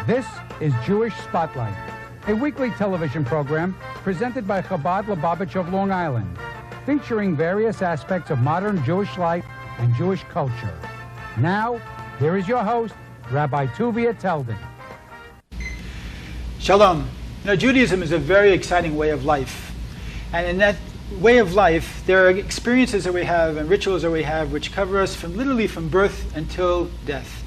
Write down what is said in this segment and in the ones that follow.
This is Jewish Spotlight, a weekly television program presented by Chabad Lubavitch of Long Island, featuring various aspects of modern Jewish life and Jewish culture. Now, here is your host, Rabbi Tuvia Teldin. Shalom. Judaism is a very exciting way of life. And in that way of life, there are experiences that we have and rituals that we have which cover us literally from birth until death.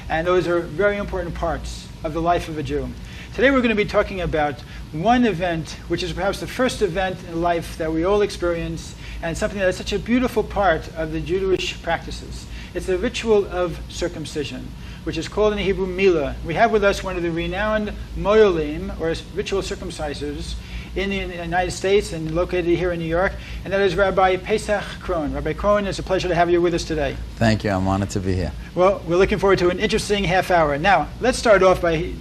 And those are very important parts of the life of a Jew. Today we're going to be talking about one event, which is perhaps the first event in life that we all experience, and something that is such a beautiful part of the Jewish practices. It's the ritual of circumcision, which is called in Hebrew Milah. We have with us one of the renowned Moyalim, or ritual circumcisers, in the United States and located here in New York, and that is Rabbi Pesach Krohn. Rabbi Krohn, it's a pleasure to have you with us today. Thank you. I'm honored to be here. Well, we're looking forward to an interesting half hour. Now, let's start off by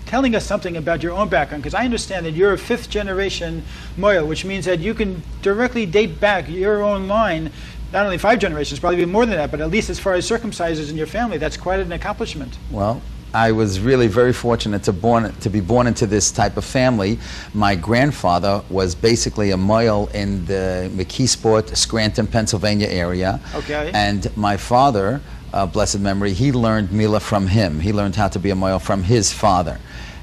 telling us something about your own background, because I understand that you're a fifth generation Moyal, which means that you can directly date back your own line, not only 5 generations, probably even more than that, but at least as far as circumcisers in your family, that's quite an accomplishment. Well, I was really very fortunate to be born into this type of family. My grandfather was basically a Moyal in the McKeesport, Scranton, Pennsylvania area. Okay. And my father, blessed memory, he learned Milah from him. He learned how to be a Moyal from his father.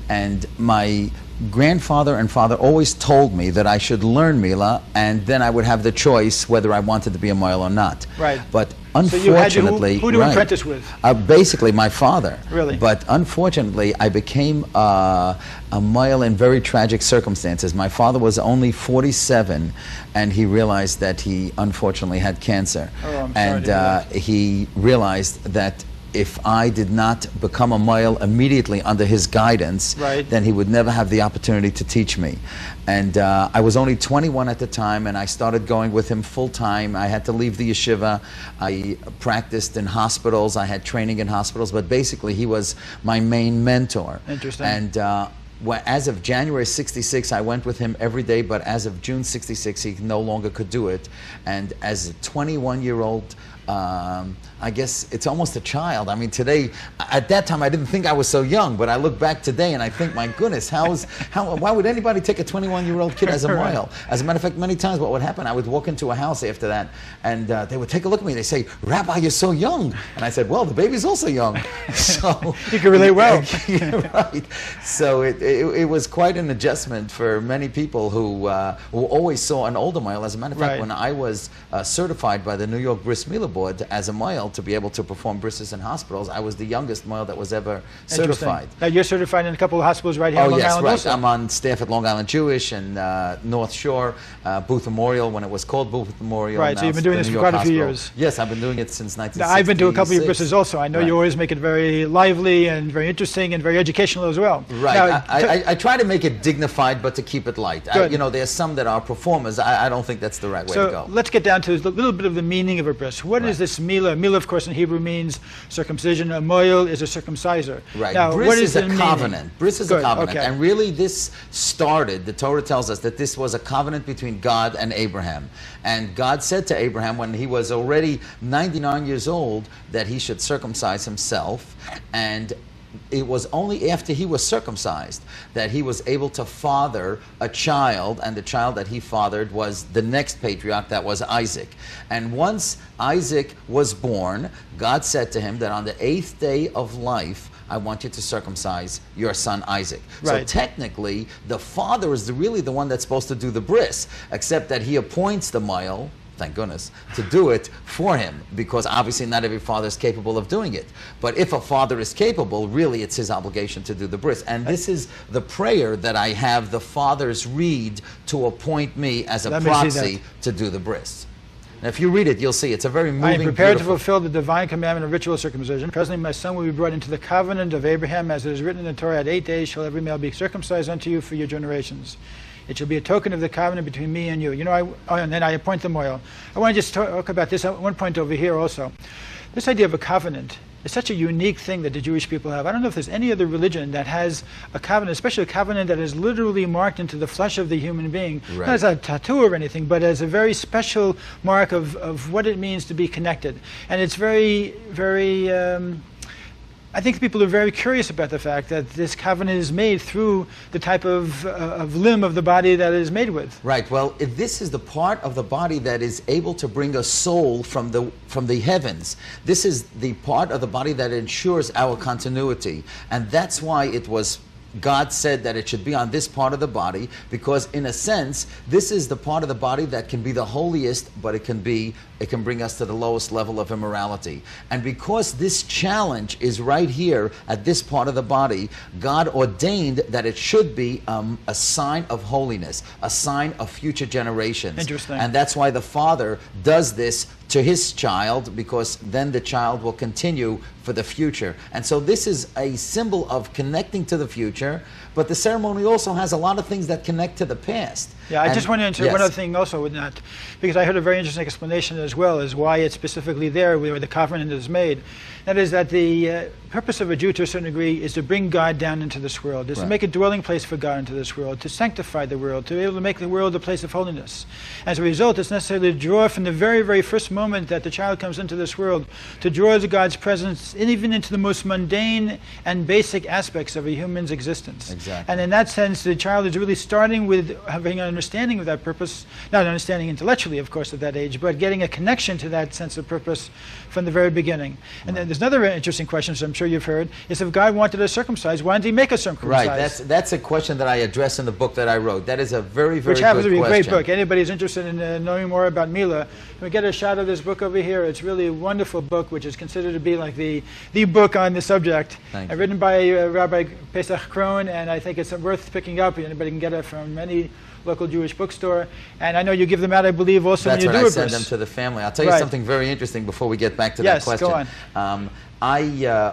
And my grandfather and father always told me that I should learn Milah, and then I would have the choice whether I wanted to be a Moyal or not. Right. But So unfortunately, you had who to apprentice with? Basically my father. Really? But unfortunately, I became a Moyal in very tragic circumstances. My father was only 47, and he realized that he unfortunately had cancer. Oh, I'm sorry to hear that. He realized that if I did not become a Moyal immediately under his guidance, right, then he would never have the opportunity to teach me. And I was only 21 at the time, and I started going with him full time. I had to leave the yeshiva. I practiced in hospitals. I had training in hospitals, but basically he was my main mentor. Interesting. And as of January 66, I went with him every day, but as of June 66, he no longer could do it. And as a 21-year-old, I guess it's almost a child. I mean, today, at that time, I didn't think I was so young, but I look back today and I think, my goodness, why would anybody take a 21-year-old kid as a Moyal? As a matter of fact, many times what would happen, I would walk into a house after that, and they would take a look at me. They say, "Rabbi, you're so young." And I said, "Well, the baby's also young." So you can relate well. Right. So it was quite an adjustment for many people who always saw an older Moyal. As a matter of fact, Right. when I was certified by the New York Bris Milah Board as a Moyal to be able to perform brises in hospitals, I was the youngest Moyal that was ever certified. Now you're certified in a couple of hospitals right here on Long Island right. also. I'm on staff at Long Island Jewish and North Shore, Booth Memorial, when it was called Booth Memorial. Right, so you've been doing this for quite a few years. Yes, I've been doing it since 1966. Now, I've been to a couple of your brises also. I know Right. you always make it very lively and very interesting and very educational as well. Right. Now, I try to make it dignified, but to keep it light. Good. There's some that are performers. I don't think that's the right way to so go. let's get down to a little bit of the meaning of a bris. What Right. is this Milah? Milah, of course, in Hebrew means circumcision. A Moyal is a circumciser. Right. Now, Bris what is the a meaning? covenant. Bris is a Good, covenant. okay. And really this started, the Torah tells us that this was a covenant between God and Abraham. And God said to Abraham when he was already 99 years old that he should circumcise himself. And it was only after he was circumcised that he was able to father a child, and the child that he fathered was the next patriarch, that was Isaac. And once Isaac was born, God said to him that on the 8th day of life, I want you to circumcise your son Isaac. Right. So technically, the father is really the one that's supposed to do the bris, except that he appoints the Moyal, thank goodness, to do it for him, because obviously not every father is capable of doing it. But if a father is capable, really it's his obligation to do the bris. And this is the prayer that I have the fathers read to appoint me as a proxy to do the bris. Now, if you read it, you'll see it's a very moving, I am prepared beautiful. to fulfill the divine commandment of ritual circumcision. Presently, my son will be brought into the covenant of Abraham, as it is written in the Torah, at 8 days shall every male be circumcised unto you for your generations. It shall be a token of the covenant between me and you. And then I appoint the Moyal. I want to just talk about this at one point over here also. This idea of a covenant is such a unique thing that the Jewish people have. I don't know if there's any other religion that has a covenant, especially a covenant that is literally marked into the flesh of the human being. Right. Not as a tattoo or anything, but as a very special mark of what it means to be connected. And it's very, very I think people are very curious about the fact that this covenant is made through the type of limb of the body that it is made with. Right. Well, if this is the part of the body that is able to bring a soul from the heavens. This is the part of the body that ensures our continuity. And that's why it was God said that it should be on this part of the body, because in a sense, this is the part of the body that can be the holiest, but it can bring us to the lowest level of immorality. And because this challenge is right here at this part of the body, God ordained that it should be a sign of holiness, a sign of future generations. Interesting. And that's why the Father does this to his child, because then the child will continue for the future. And so this is a symbol of connecting to the future, but the ceremony also has a lot of things that connect to the past. Yeah, I And- just went into yes. one other thing also with that, because I heard a very interesting explanation as well as why it's specifically there where the covenant is made. That is that the purpose of a Jew to a certain degree is to bring God down into this world, is to Right. make a dwelling place for God into this world, to sanctify the world, to be able to make the world a place of holiness. As a result, it's necessary to draw from the very, very first moment that the child comes into this world, to draw God's presence even into the most mundane and basic aspects of a human's existence. Exactly. And in that sense, the child is really starting with having an understanding of that purpose, not understanding intellectually, of course, at that age, but getting a connection to that sense of purpose from the very beginning. And then there's another interesting question, which I'm sure you've heard, is if God wanted us circumcised, why didn't he make us circumcised? Right, that's a question that I address in the book that I wrote. That is a very, very Which happens good to be a great question. book. Anybody who's interested in knowing more about Mila, can we get a shot of this book over here? It's really a wonderful book, which is considered to be like the book on the subject. Thank you. Written by Rabbi Pesach Krohn, and I think it's worth picking up. Anybody can get it from any local Jewish bookstore. And I know you give them out, I believe, also That's when what you do I a send bris. them to the family. I'll tell you Right. something very interesting before we get back to Yes, that go question.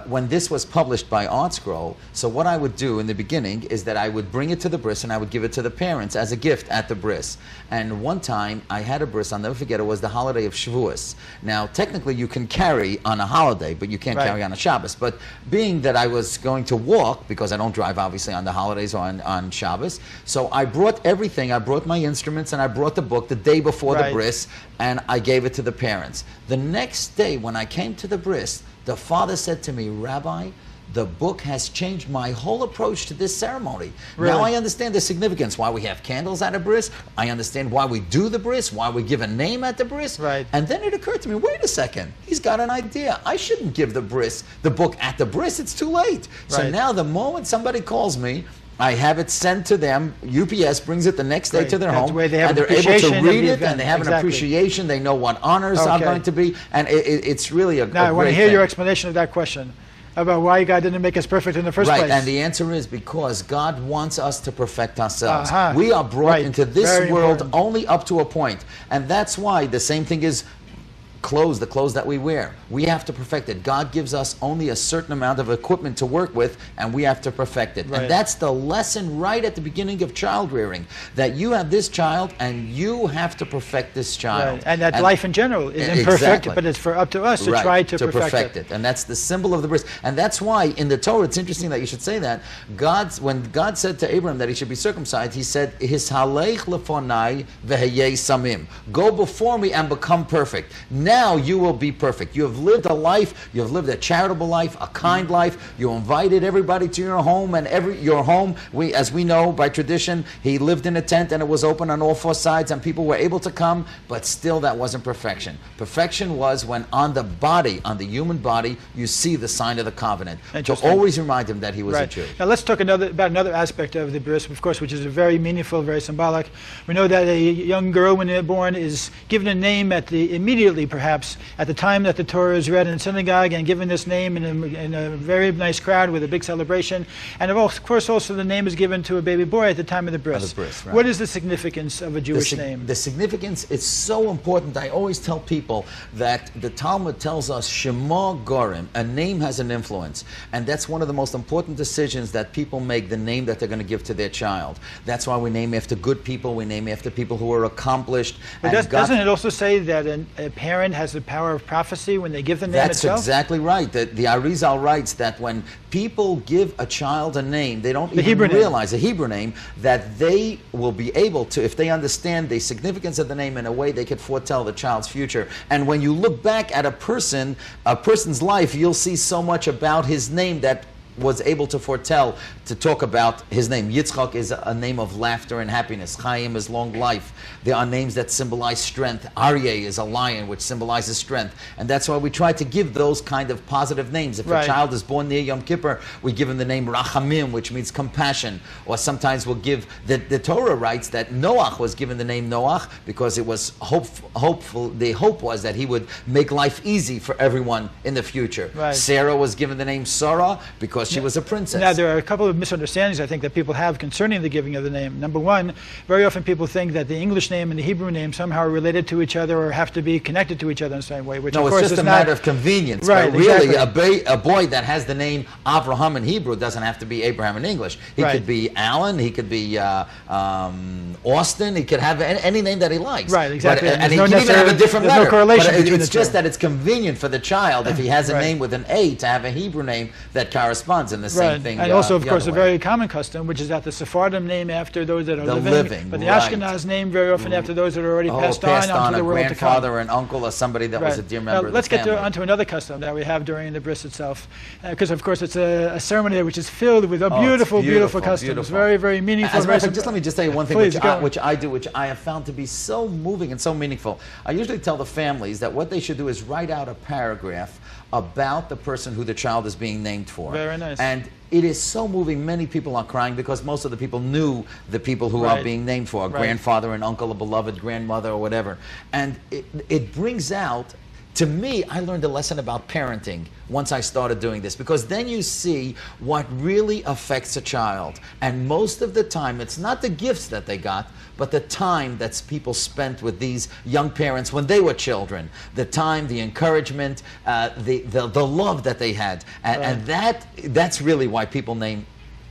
When this was published by ArtScroll, so what I would do in the beginning is that I would bring it to the bris and I would give it to the parents as a gift at the bris. And one time I had a bris, I'll never forget, it was the holiday of Shavuos. Now, technically you can carry on a holiday, but you can't Right. carry on a Shabbos. But being that I was going to walk, because I don't drive obviously on the holidays or on Shabbos, so I brought everything. I brought my instruments and I brought the book the day before Right. the bris, and I gave it to the parents. The next day when I came to the bris, the father said to me, Rabbi, the book has changed my whole approach to this ceremony. Really? Now I understand the significance, why we have candles at a bris. I understand why we do the bris, why we give a name at the bris. Right. And then it occurred to me, wait a second, he's got an idea. I shouldn't give the book at the bris, it's too late. So Right. now the moment somebody calls me, I have it sent to them. UPS brings it the next day Great. to their That's home, where they have and an they're able appreciation to of read the it, event. and they have an Exactly. appreciation. They know what honors are Okay. going to be, and it's really a Now, I want to great hear thing. your explanation of that question about why God didn't make us perfect in the first Right, place. and the answer is because God wants us to perfect ourselves. Uh-huh. We are brought Right. into this Very world important. only up to a point, and that's why the same thing is the clothes that we wear. We have to perfect it. God gives us only a certain amount of equipment to work with, and we have to perfect it. Right. And that's the lesson right at the beginning of child rearing, that you have this child and you have to perfect this child. Right. And that life in general is imperfect, Exactly. but it's up to us to Right, try to perfect it. And that's the symbol of the bris. And that's why in the Torah, it's interesting that you should say that. When God said to Abraham that he should be circumcised, he said, His halech lefonai veheyei samim. Go before me and become perfect. Now you will be perfect. You have lived a life, you have lived a charitable life, a kind life. You invited everybody to your home, and your home, as we know by tradition, he lived in a tent and it was open on all four sides and people were able to come, but still that wasn't perfection. Perfection was when on the body, on the human body, you see the sign of the covenant. To Interesting. always remind him that he was a Right. Jew. Now let's talk about another aspect of the bris, of course, which is very meaningful, very symbolic. We know that a young girl, when they're born, is given a name immediately, perhaps, at the time that the Torah is read in synagogue, and given this name in a very nice crowd with a big celebration. And of course, also the name is given to a baby boy at the time of the bris. Of the bris, right. What is the significance of a Jewish name? The significance is so important. I always tell people that the Talmud tells us Shema Gorim, a name has an influence. And that's one of the most important decisions that people make, the name that they're going to give to their child. That's why we name after good people, we name after people who are accomplished. But And God- doesn't it also say that a parent parent has the power of prophecy when they give the name That's itself? exactly right. The Arizal writes that when people give a child a name, they don't The even Hebrew name. realize, a Hebrew name, that they will be able to, if they understand the significance of the name in a way, they could foretell the child's future. And when you look back at a person's life, you'll see so much about his name that was able to foretell, to talk about his name. Yitzchak is a name of laughter and happiness. Chaim is long life. There are names that symbolize strength. Aryeh is a lion, which symbolizes strength. And that's why we try to give those kind of positive names. If Right. a child is born near Yom Kippur, we give him the name Rachamim, which means compassion. Or sometimes we'll give, the Torah writes that Noach was given the name Noach because it was hopeful. The hope was that he would make life easy for everyone in the future. Right. Sarah was given the name Sarah because she was a princess. Now, there are a couple of misunderstandings, I think, that people have concerning the giving of the name. Number one, very often people think that the English name and the Hebrew name somehow are related to each other or have to be connected to each other in the same way, which No, of it's course just is a not. matter of convenience. Right, But really, exactly. a boy that has the name Avraham in Hebrew doesn't have to be Abraham in English. He Right. could be Alan, he could be Austin, he could have any name that he likes. Right, exactly. But, And and he there's can no even have a necessary- different there's no letter. correlation But between it's the just two. that it's convenient for the child, if he has a Right. name with an A, to have a Hebrew name that corresponds, in the same Right. thing. And also, of the course, other a way. very common custom, which is that the Sephardim name after those that are The living, living, but the right. Ashkenaz name very often after those that are already passed passed on on onto a the world to come. grandfather or an uncle or somebody that was a Right. dear Now, member of let's the get family. onto another custom that we have during the bris itself, because of course it's a ceremony which is filled with it's beautiful, beautiful beautiful, customs. beautiful. Very, very meaningful. As a matter of very fact, just let me just tell you one thing Please, which go. I do, which I have found to be so moving and so meaningful. I usually tell the families that what they should do is write out a paragraph about the person who the child is being named for. Very nice. And it is so moving. Many people are crying because most of the people knew the people who are Right. being named for, a Right. grandfather, an uncle, a beloved grandmother, or whatever. And it brings out, to me, I learned a lesson about parenting once I started doing this, because then you see what really affects a child. And most of the time, it's not the gifts that they got, but the time that people spent with these young parents when they were children. The time, the encouragement, the love that they had. And that's really why people name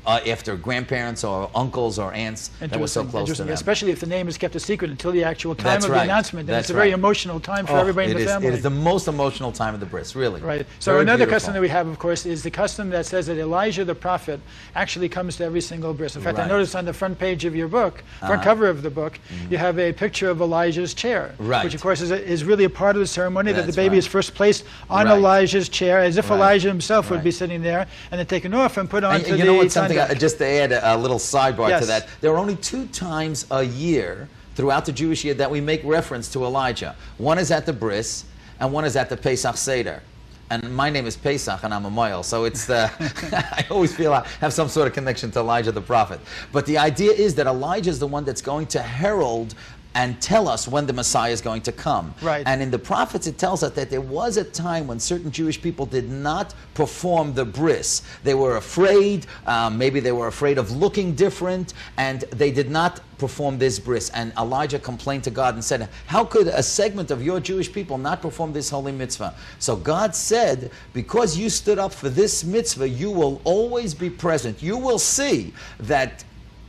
after grandparents or uncles or aunts that were so close to Interesting. them. Especially if the name is kept a secret until the actual time That's of right. the announcement. And That's it's a very right. emotional time for Oh, everybody in it the is- family. It is the most emotional time of the bris, really. Right. So Very another beautiful. custom that we have, of course, is the custom that says that Elijah the prophet actually comes to every single bris. In fact, I Right. noticed on the front page of your book, front cover of the book, you have a picture of Elijah's chair, Right. which of course is really a part of the ceremony, that the That's baby right. is first placed on Right. Elijah's chair, as if Right. Elijah himself would Right. be sitting there, and then taken off and put onto And the you know what, something, tandak. just to add a little sidebar Yes. to that, there are only 2 times a year throughout the Jewish year that we make reference to Elijah. One is at the bris, and one is at the Pesach Seder. And my name is Pesach, and I'm a Moel, so it's I always feel I have some sort of connection to Elijah the prophet. But the idea is that Elijah is the one that's going to herald and tell us when the Messiah is going to come. Right. And in the prophets, it tells us that there was a time when certain Jewish people did not perform the bris. They were afraid, maybe they were afraid of looking different, and they did not perform this bris. And Elijah complained to God and said, how could a segment of your Jewish people not perform this holy mitzvah? So God said, because you stood up for this mitzvah, you will always be present. You will see that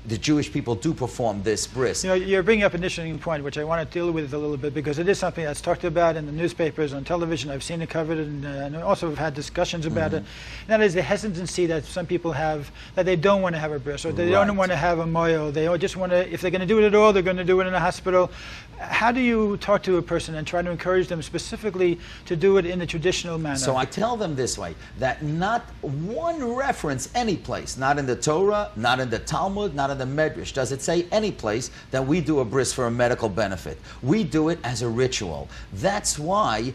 the Jewish people do perform this bris. You know, you're bringing up an interesting point, which I want to deal with a little bit, because it is something that's talked about in the newspapers, on television. I've seen it covered, and also have had discussions about it. And that is the hesitancy that some people have, that they don't want to have a bris, or they don't Right. want to have a moil. They just want to, if they're going to do it at all, they're going to do it in a hospital. How do you talk to a person and try to encourage them specifically to do it in the traditional manner? So I tell them this way, that not one reference any place, not in the Torah, not in the Talmud, not in the Medrash, does it say any place that we do a bris for a medical benefit. We do it as a ritual. That's why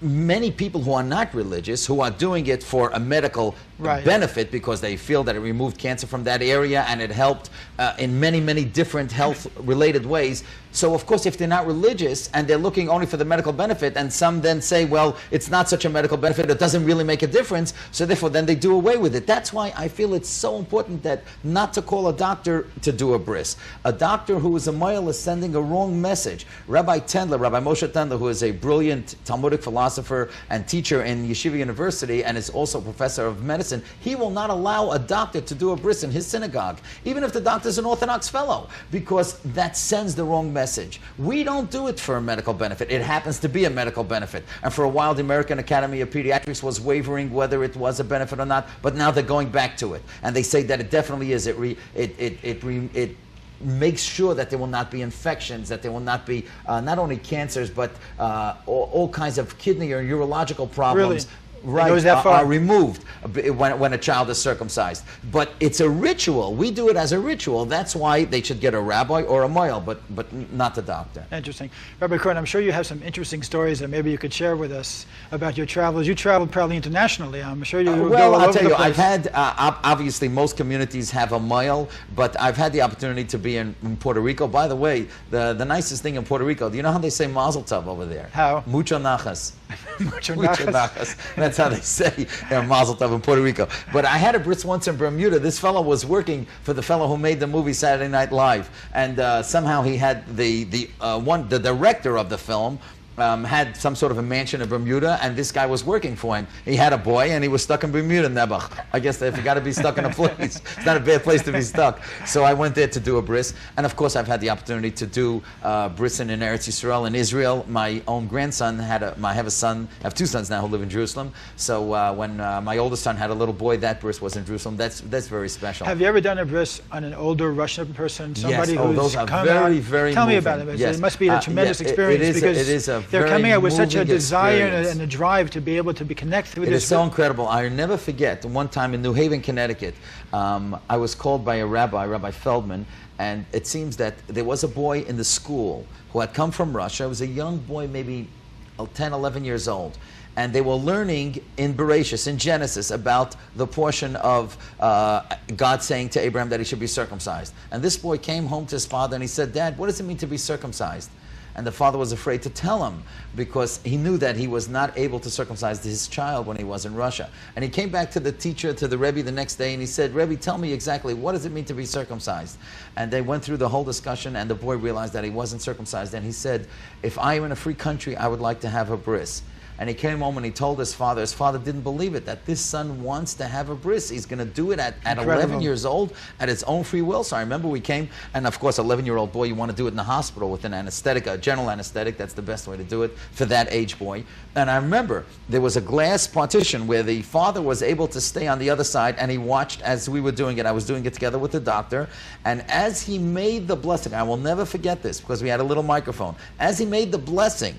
many people who are not religious, who are doing it for a medical Right. benefit because they feel that it removed cancer from that area and it helped in many, many different health-related ways. So, of course, if they're not religious and they're looking only for the medical benefit, and some then say, well, it's not such a medical benefit, it doesn't really make a difference, so therefore then they do away with it. That's why I feel it's so important that not to call a doctor to do a bris. A doctor who is a moil is sending a wrong message. Rabbi Moshe Tendler, who is a brilliant Talmudic philosopher, philosopher and teacher in Yeshiva University and is also a professor of medicine, he will not allow a doctor to do a bris in his synagogue, even if the doctor is an Orthodox fellow, because that sends the wrong message. We don't do it for a medical benefit. It happens to be a medical benefit. And for a while, the American Academy of Pediatrics was wavering whether it was a benefit or not, but now they're going back to it. And they say that it definitely is. It makes sure that there will not be infections, that there will not be not only cancers, but all kinds of kidney or urological problems. Really? Right, are removed when a child is circumcised. But it's a ritual. We do it as a ritual. That's why they should get a rabbi or a moil, but not the doctor. Interesting. Rabbi Krohn, I'm sure you have some interesting stories that maybe you could share with us about your travels. You traveled probably internationally. I'm sure you well, I'll tell you, I've had, obviously most communities have a moil, but I've had the opportunity to be in Puerto Rico. By the way, the nicest thing in Puerto Rico, do you know how they say mazel tov over there? How? Mucho nachas. Mucho nachas. That's how they say mazel tov in Puerto Rico. But I had a bris once in Bermuda. This fellow was working for the fellow who made the movie Saturday Night Live, and somehow he had the director of the film had some sort of a mansion in Bermuda, and this guy was working for him. He had a boy, and he was stuck in Bermuda, Nebuch. I guess if you got to be stuck in a place, it's not a bad place to be stuck. So I went there to do a bris, and of course I've had the opportunity to do bris in Eretz Yisrael in Israel. My own grandson I have two sons now who live in Jerusalem. So when my oldest son had a little boy, that bris was in Jerusalem. That's very special. Have you ever done a bris on an older Russian person? Somebody yes. who's those are come very, out? very Tell moving. me about it. Yes. It must be a tremendous experience because it is a they're coming out with such a desire experience. and a drive to be able to be connected with it this. It is so incredible. I'll never forget one time in New Haven, Connecticut, I was called by a Rabbi Feldman, and it seems that there was a boy in the school who had come from Russia. It was a young boy, maybe 10, 11 years old. And they were learning in Bereshis, in Genesis, about the portion of God saying to Abraham that he should be circumcised. And this boy came home to his father and he said, "Dad, what does it mean to be circumcised?" And the father was afraid to tell him because he knew that he was not able to circumcise his child when he was in Russia. And he came back to the teacher, to the Rebbe the next day, and he said, "Rebbe, tell me exactly, what does it mean to be circumcised?" And they went through the whole discussion, and the boy realized that he wasn't circumcised. And he said, "If I am in a free country, I would like to have a bris." And he came home and he told his father didn't believe it, that this son wants to have a bris. He's going to do it at 11 years old, at his own free will. So I remember we came, and of course, 11-year-old boy, you want to do it in the hospital with an anesthetic, a general anesthetic. That's the best way to do it for that age boy. And I remember there was a glass partition where the father was able to stay on the other side, and he watched as we were doing it. I was doing it together with the doctor. And as he made the blessing, I will never forget this because we had a little microphone. As he made the blessing,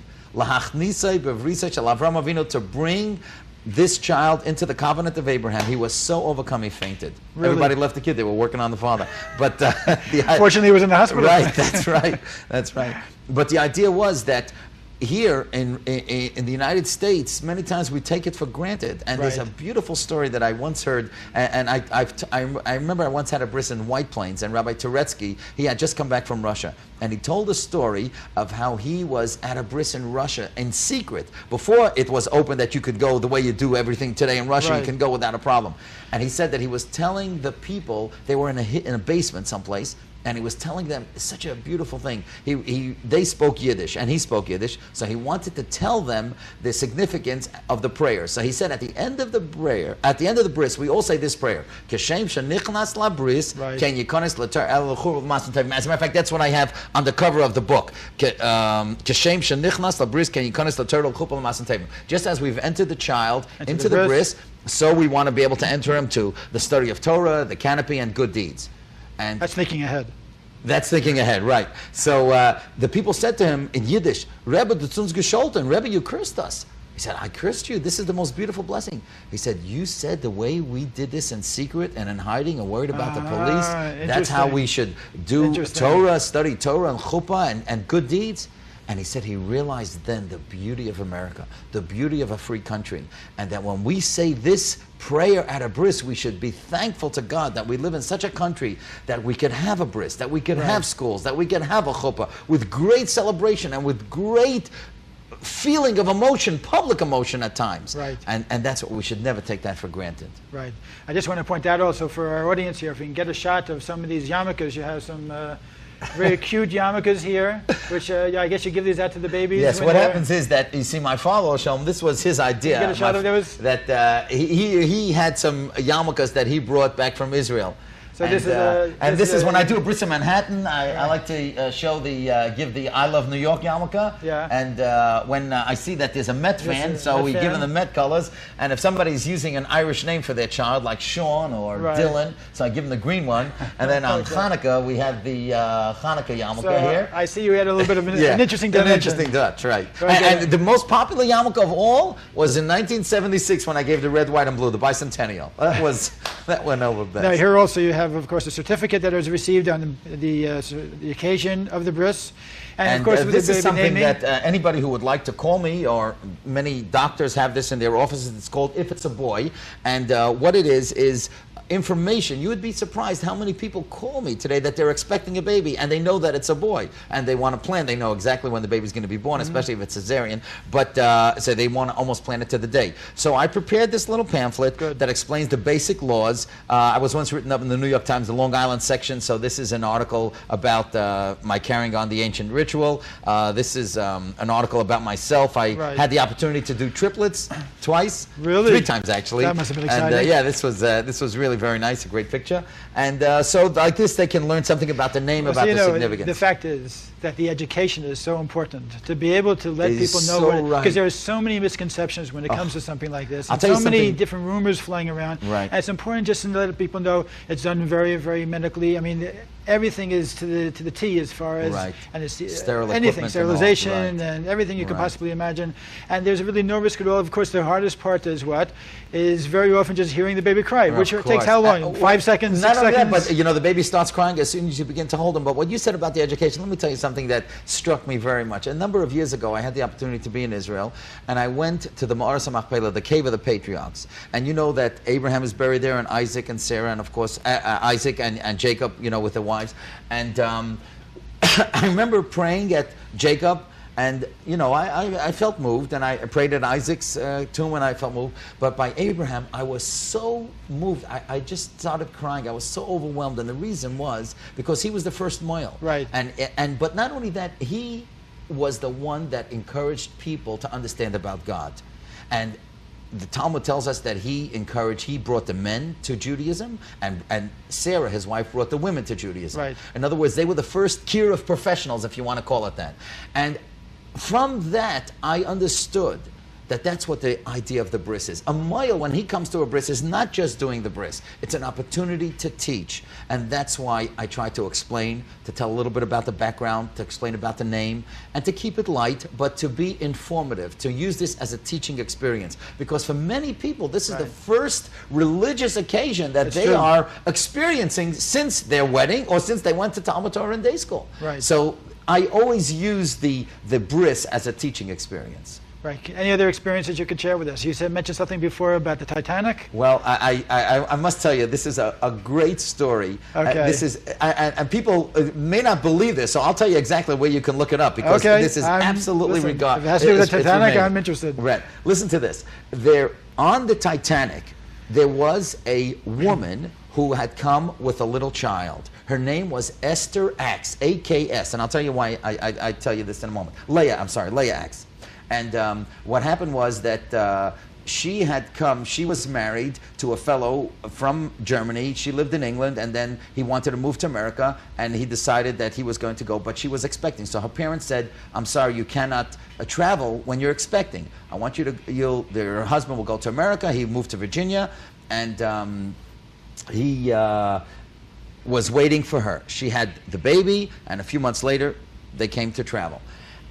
to bring this child into the covenant of Abraham, he was so overcome he fainted. Really? Everybody left the kid. They were working on the father. But fortunately, he was in the hospital. Right, that's right. That's right. But the idea was that here in the United States, many times we take it for granted. And there's a beautiful story that I once heard, and I remember I once had a bris in White Plains, and Rabbi Turetsky, he had just come back from Russia, and he told a story of how he was at a bris in Russia in secret. Before it was open that you could go the way you do everything today in Russia, you can go without a problem. And he said that he was telling the people, they were in a basement someplace, and he was telling them, it's such a beautiful thing. They spoke Yiddish, and he spoke Yiddish, so he wanted to tell them the significance of the prayer. So he said at the end of the prayer, at the end of the bris, we all say this prayer. Kashem shenichnas la bris, ken yikonis l'tar el l'chur v'masan tovim. As a matter of fact, that's what I have on the cover of the book. Kashem shenichnas la bris, ken yikonis l'tar el l'chur v'masan tovim. Just as we've entered the child into the bris, so we want to be able to enter him to the study of Torah, the canopy, and good deeds. And that's thinking ahead. That's thinking ahead, right. So the people said to him in Yiddish, "Rebbe, du zun's gescholten. Rebbe, you cursed us." He said, "I cursed you. This is the most beautiful blessing." He said, "You said the way we did this in secret and in hiding and worried about the police, that's how we should do Torah, study Torah and chuppah and good deeds." And he said he realized then the beauty of America, the beauty of a free country, and that when we say this prayer at a bris, we should be thankful to God that we live in such a country that we could have a bris, that we could have schools, that we could have a chuppah with great celebration and with great feeling of emotion, public emotion at times. Right. And that's what we should never take that for granted. Right. I just want to point out also for our audience here, if we can get a shot of some of these yarmulkes, you have some very cute yarmulkes here, which I guess you give these out to the babies. Yes, what happens is that, you see, my father will show him, this was his idea. Get a shot of those? That he had some yarmulkes that he brought back from Israel. So and this is when I do a Bris in Manhattan. I like to show give the I Love New York yarmulke. Yeah. And when I see that there's a Met fan, so we give them the Met colors. And if somebody's using an Irish name for their child, like Sean or Dylan, so I give them the green one. And then on Hanukkah, we have the Hanukkah yarmulke here. I see you had a little bit of an interesting dimension. An interesting touch, right. And the most popular yarmulke of all was in 1976 when I gave the red, white, and blue, the bicentennial. That went over best. Now here also you have, of course, a certificate that was received on the occasion of the bris. And of course, with this the baby is something naming. that anybody who would like to call me, or many doctors have this in their offices, it's called If It's a Boy. And what it is information. You would be surprised how many people call me today that they're expecting a baby and they know that it's a boy and they want to plan. They know exactly when the baby's going to be born, especially if it's cesarean, but so they want to almost plan it to the day. So I prepared this little pamphlet that explains the basic laws. I was once written up in the New York Times, the Long Island section, so this is an article about my carrying on the ancient ritual. This is an article about myself. I had the opportunity to do triplets twice. Really? 3 times actually. That must have been exciting. And yeah, this was really very nice, a great picture. And so like this, they can learn something about the name, about the significance. The fact is that the education is so important, to be able to let people know so what, because there are so many misconceptions when it comes to something like this. I'll And tell you so many something. different rumors flying around. Right. And it's important just to let people know it's done very, very medically. I mean, everything is to the T as far as and it's Sterile anything, equipment sterilization and all. and everything you could possibly imagine. And there's really no risk at all. Of course, the hardest part is what? Is very often just hearing the baby cry, which takes how long? 5 seconds, 6 Not only seconds? that, but you know, the baby starts crying as soon as you begin to hold him. But what you said about the education, let me tell you something that struck me very much. A number of years ago, I had the opportunity to be in Israel, and I went to the Ma'aras HaMachpelah, the cave of the patriarchs. And you know that Abraham is buried there, and Isaac and Sarah, and of course Isaac and Jacob, you know, with the wives. And I remember praying at Jacob, and you know, I felt moved, and I prayed at Isaac's tomb, and I felt moved. But by Abraham, I was so moved. I just started crying. I was so overwhelmed, and the reason was because he was the first moil. Right. But not only that, he was the one that encouraged people to understand about God, and the Talmud tells us that he brought the men to Judaism, and Sarah, his wife, brought the women to Judaism. Right. In other words, they were the first tier of professionals, if you want to call it that. And from that, I understood that that's what the idea of the bris is. A moil, when he comes to a bris, is not just doing the bris. It's an opportunity to teach. And that's why I try to explain, to tell a little bit about the background, to explain about the name, and to keep it light, but to be informative, to use this as a teaching experience. Because for many people, this is the first religious occasion that they are experiencing since their wedding or since they went to Talmud Torah and day school. Right. So I always use the bris as a teaching experience. Right. Any other experiences you could share with us? You mentioned something before about the Titanic. Well, I must tell you, this is a great story. Okay. This is, and people may not believe this, so I'll tell you exactly where you can look it up, because this is absolutely regarded. If it has to do with the Titanic, I'm interested. Right. Listen to this. There, on the Titanic, there was a woman who had come with a little child. Her name was Esther Axe, A-K-S, and I'll tell you why I tell you this in a moment. Leah Axe. And what happened was that she had come, she was married to a fellow from Germany. She lived in England, and then he wanted to move to America, and he decided that he was going to go, but she was expecting. So her parents said, I'm sorry, you cannot travel when you're expecting. I want you to, your husband will go to America. He moved to Virginia, and he was waiting for her. She had the baby, and a few months later, they came to travel.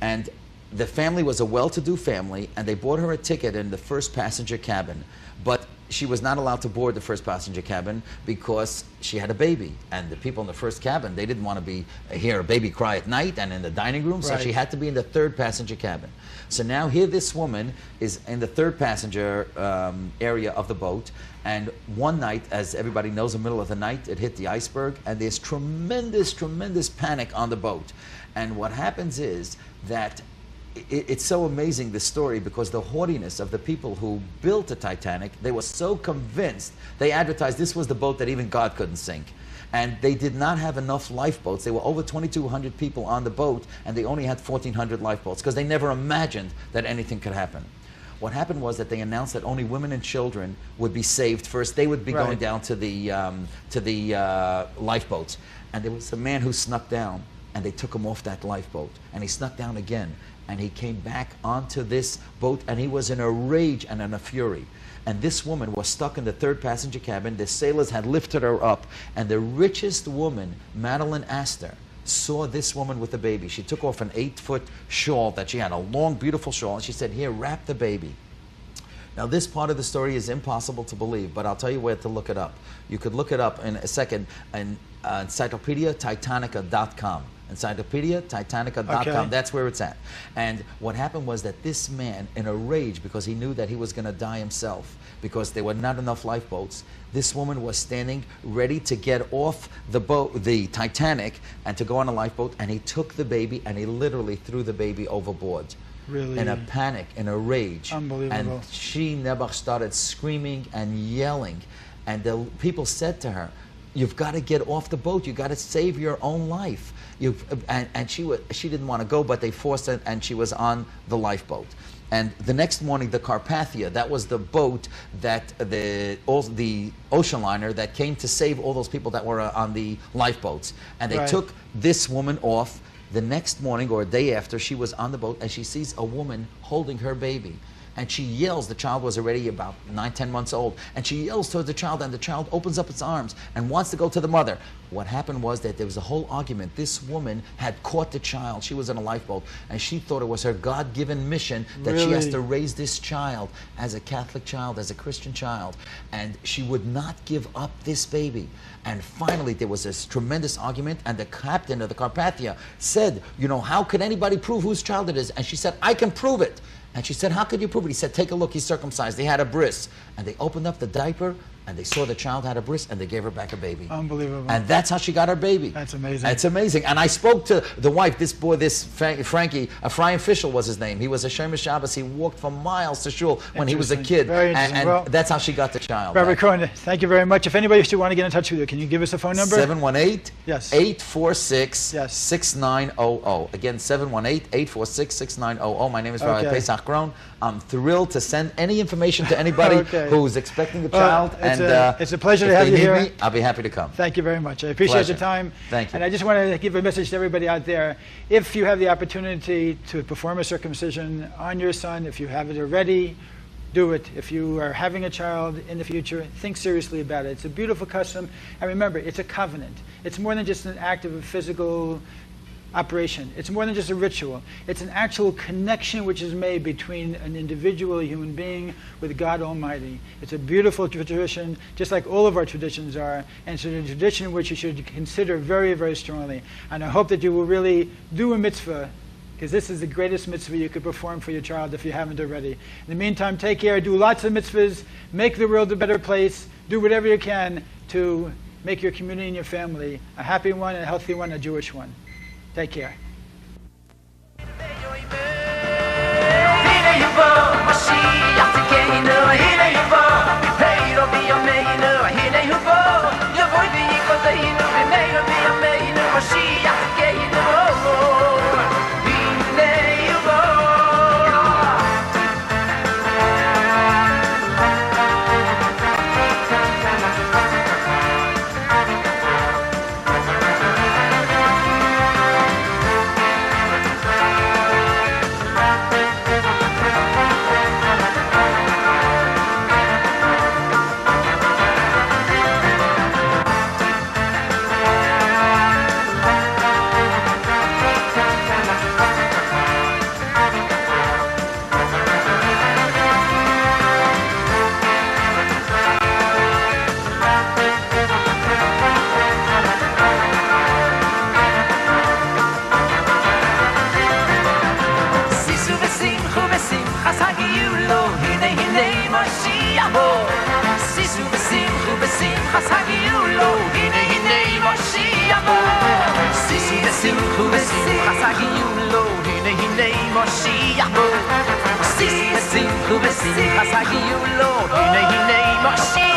And the family was a well-to-do family, and they bought her a ticket in the first passenger cabin. But she was not allowed to board the first passenger cabin because she had a baby. And the people in the first cabin, they didn't want to hear a baby cry at night and in the dining room, so she had to be in the third passenger cabin. So now here this woman is in the third passenger area of the boat, and one night, as everybody knows, in the middle of the night, it hit the iceberg, and there's tremendous, tremendous panic on the boat. And what happens is that it's so amazing, this story, because the haughtiness of the people who built the Titanic, they were so convinced. They advertised this was the boat that even God couldn't sink. And they did not have enough lifeboats. There were over 2,200 people on the boat, and they only had 1,400 lifeboats, because they never imagined that anything could happen. What happened was that they announced that only women and children would be saved first. They would be Right. going down to the lifeboats. And there was a man who snuck down, and they took him off that lifeboat. And he snuck down again, and he came back onto this boat, and he was in a rage and in a fury. And this woman was stuck in the third passenger cabin. The sailors had lifted her up, and the richest woman, Madeline Astor, saw this woman with the baby. She took off an 8-foot shawl that she had, a long, beautiful shawl, and she said, "Here, wrap the baby." Now, this part of the story is impossible to believe, but I'll tell you where to look it up. You could look it up in a second in encyclopediatitanica.com. Encyclopediatitanica.com. Okay. That's where it's at. And what happened was that this man, in a rage, because he knew that he was going to die himself, because there were not enough lifeboats, this woman was standing ready to get off the boat, the Titanic, and to go on a lifeboat, and he took the baby and he literally threw the baby overboard. Really? In a panic, in a rage. Unbelievable. And she, Nebuch, started screaming and yelling. And the people said to her, "You've got to get off the boat. You've got to save your own life." And she didn't want to go, but they forced her, and she was on the lifeboat. And the next morning, the Carpathia, that was the boat that the ocean liner that came to save all those people that were on the lifeboats. And they Right. took this woman off. The next morning or a day after, she was on the boat, and she sees a woman holding her baby. And she yells. The child was already about 9, 10 months old. And she yells towards the child, and the child opens up its arms and wants to go to the mother. What happened was that there was a whole argument. This woman had caught the child. She was in a lifeboat, and she thought it was her God-given mission that she has Really? to raise this child as a Catholic child, as a Christian child. And she would not give up this baby. And finally, there was this tremendous argument, and the captain of the Carpathia said, "You know, how could anybody prove whose child it is?" And she said, "I can prove it." And she said, "How could you prove it?" He said, "Take a look, he's circumcised. He had a bris." And they opened up the diaper, and they saw the child had a bris, and they gave her back a baby. Unbelievable. And that's how she got her baby. That's amazing. It's amazing. And I spoke to the wife, this boy, Frankie, Ephraim Fischel was his name. He was a Shomer Shabbos. He walked for miles to shul when he was a Interesting. kid. Very And, interesting. and Well, that's how she got the child. Rabbi back. Krohn, thank you very much. If anybody should want to get in touch with you, can you give us a phone number? 718 Yes. 846 Yes. 6900. Again, 718 846 6900. My name is Rabbi Okay. Pesach Krohn. I'm thrilled to send any information to anybody Okay. who's expecting a Well, child. it's a pleasure if to have they you need here. me, I'll be happy to come. Thank you very much. I appreciate Pleasure. your time. Thank you. And I just want to give a message to everybody out there. If you have the opportunity to perform a circumcision on your son, if you have it already, do it. If you are having a child in the future, think seriously about it. It's a beautiful custom. And remember, it's a covenant. It's more than just an act of a physical operation. It's more than just a ritual. It's an actual connection which is made between an individual, a human being, with God Almighty. It's a beautiful tradition, just like all of our traditions are, and it's a tradition which you should consider very, very strongly. And I hope that you will really do a mitzvah, because this is the greatest mitzvah you could perform for your child if you haven't already. In the meantime, take care, do lots of mitzvahs, make the world a better place, do whatever you can to make your community and your family a happy one, a healthy one, a Jewish one. Take care. like you, Lord. Hine, hine,